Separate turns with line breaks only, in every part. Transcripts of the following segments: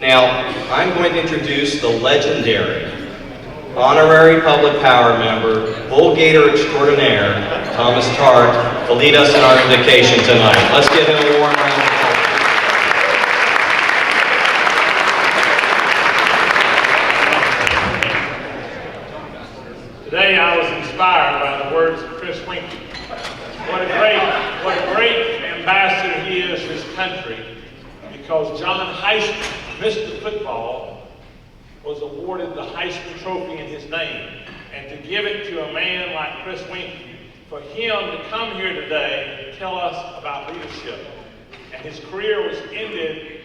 Now, I'm going to introduce the legendary, honorary public power member, bull-gator extraordinaire, Thomas Tart, to lead us in our invocation tonight. Let's give him a warm round of applause.
Today I was inspired by the words of Chris Winkie. What a great ambassador he is to his country, because John Heisman, Mr. Football, was awarded the Heisman Trophy in his name. And to give it to a man like Chris Winkie, for him to come here today and tell us about leadership. And his career was ended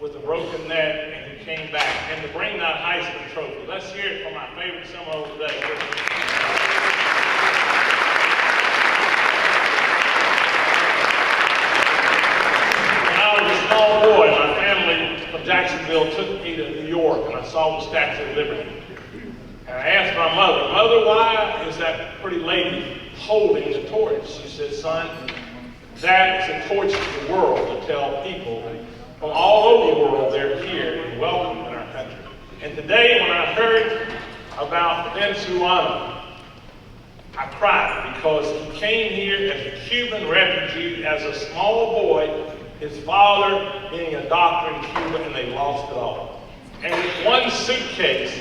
with a broken neck, and he came back. And to bring that Heisman Trophy. Let's hear it from my favorite Seminole today. When I was a small boy, my family from Jacksonville took me to New York, and I saw the Statue of Liberty. And I asked my mother, "Mother, why is that pretty lady holding the torch?" She said, "Son, that is a torch to the world to tell people from all over the world they're here and welcome in our country." And today, when I heard about Venezuela, I cried, because he came here as a Cuban refugee, as a small boy, his father being a doctor in Cuba, and they lost it all. And with one suitcase,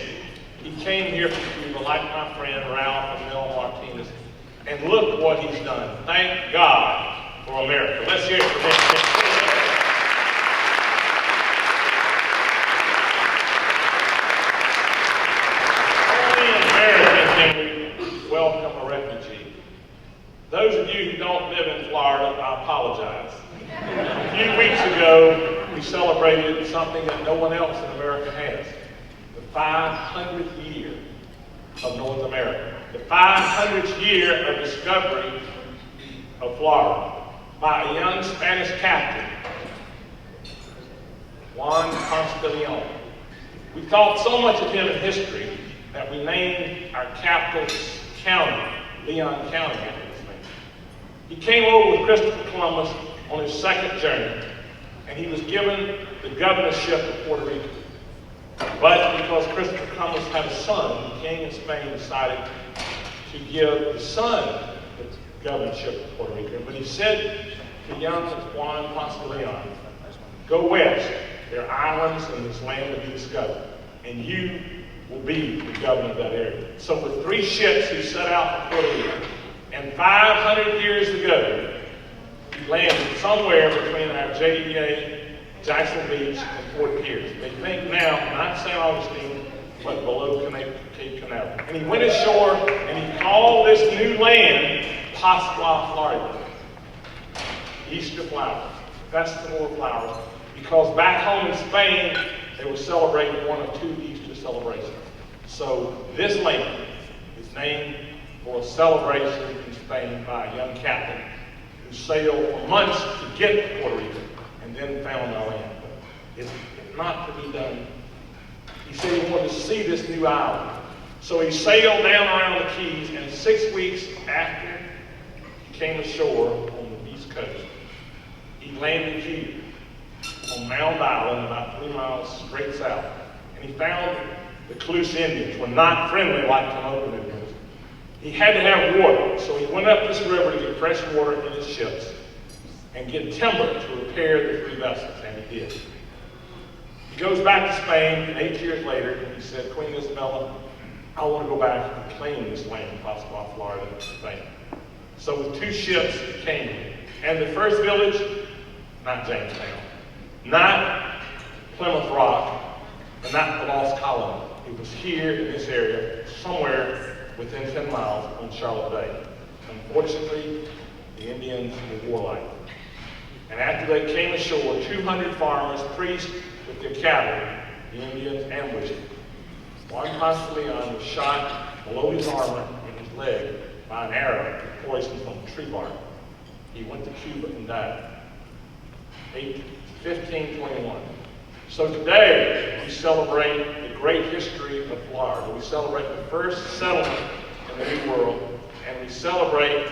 he came here from Cuba, like my friend Ralph and Mel Martinez, and look what he's done. Thank God for America. Let's hear it for him. Welcome a refugee. Those of you who don't live in Florida, I apologize. A few weeks ago, we celebrated something that no one else in America has. The 500th year of North America. The 500th year of discovery of Florida by a young Spanish captain, Juan Ponce de Leon. We thought so much of him in history that we named our capital county, Leon County, after his name. He came over with Christopher Columbus on his second journey, and he was given the governorship of Puerto Rico. But because Christopher Columbus had a son, the king of Spain decided to give the son the governorship of Puerto Rico. But he said to young Juan Ponce de Leon, "Go west. There are islands in this land to be discovered, and you will be the governor of that area." So with 3 ships, he set out for Puerto Rico. And 500 years ago, he landed somewhere between our JDA, Jackson Beach, and Fort Pierce. They think now, not St. Augustine, but below Cape Canaveral. And he went ashore, and he called this new land Pascua, Florida. Easter flowers, festival of flowers, because back home in Spain, they were celebrating one of 2 Easter celebrations. So this land is named for a celebration in Spain by a young captain who sailed for months to get to Puerto Rico and then found our land. It's not to be done. He said he wanted to see this new island. So he sailed down around the Keys, and 6 weeks after he came ashore on the East Coast, he landed here on Mound Island, about 3 miles straight south. And he found the Calouse Indians were not friendly like Tomoka Indians. He had to have water, so he went up this river to get fresh water in his ships and get timber to repair the 3 vessels, and he did. He goes back to Spain, and 8 years later, he said, "Queen Isabella, I want to go back and claim this land, Pascua, Florida, Spain." So with 2 ships, he came here. And the first village, not Jamestown, not Plymouth Rock, and not the Lost Colony. It was here in this area, somewhere within 10 miles on Charlotte Bay. Unfortunately, the Indians were warlike. And after they came ashore, 200 farmers, priests with their cattle, the Indians ambushed him. Juan Ponce de Leon was shot below his armor in his leg by an arrow poisoned from tree bark. He went to Cuba and died. 1521. So today, we celebrate the great history of Florida. We celebrate the first settlement in the New World, and we celebrate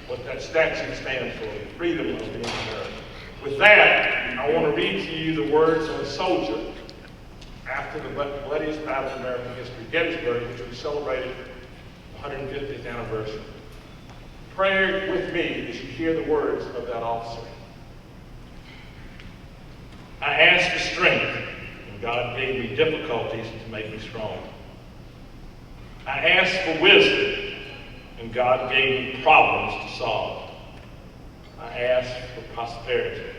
what that statue stands for, the freedom of being American. With that, I want to read to you the words of a soldier after the bloodiest battle in American history, Gettysburg, which we celebrated 150th anniversary. Pray with me as you hear the words of that officer. I asked for strength, and God gave me difficulties to make me strong. I asked for wisdom, and God gave me problems to solve. I asked for prosperity,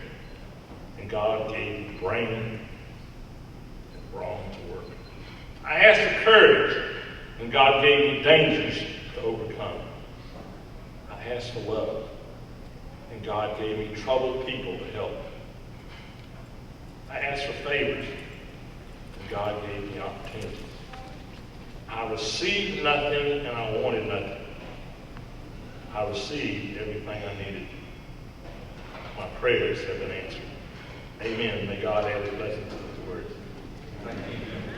and God gave me brain and brawn to work. I asked for courage, and God gave me dangers to overcome. I asked for love, and God gave me troubled people to help. I asked for favors, and God gave me opportunities. I received nothing, and I wanted nothing. I received everything I needed. My prayers have been answered. Amen. May God add his blessing to his words.
Thank you.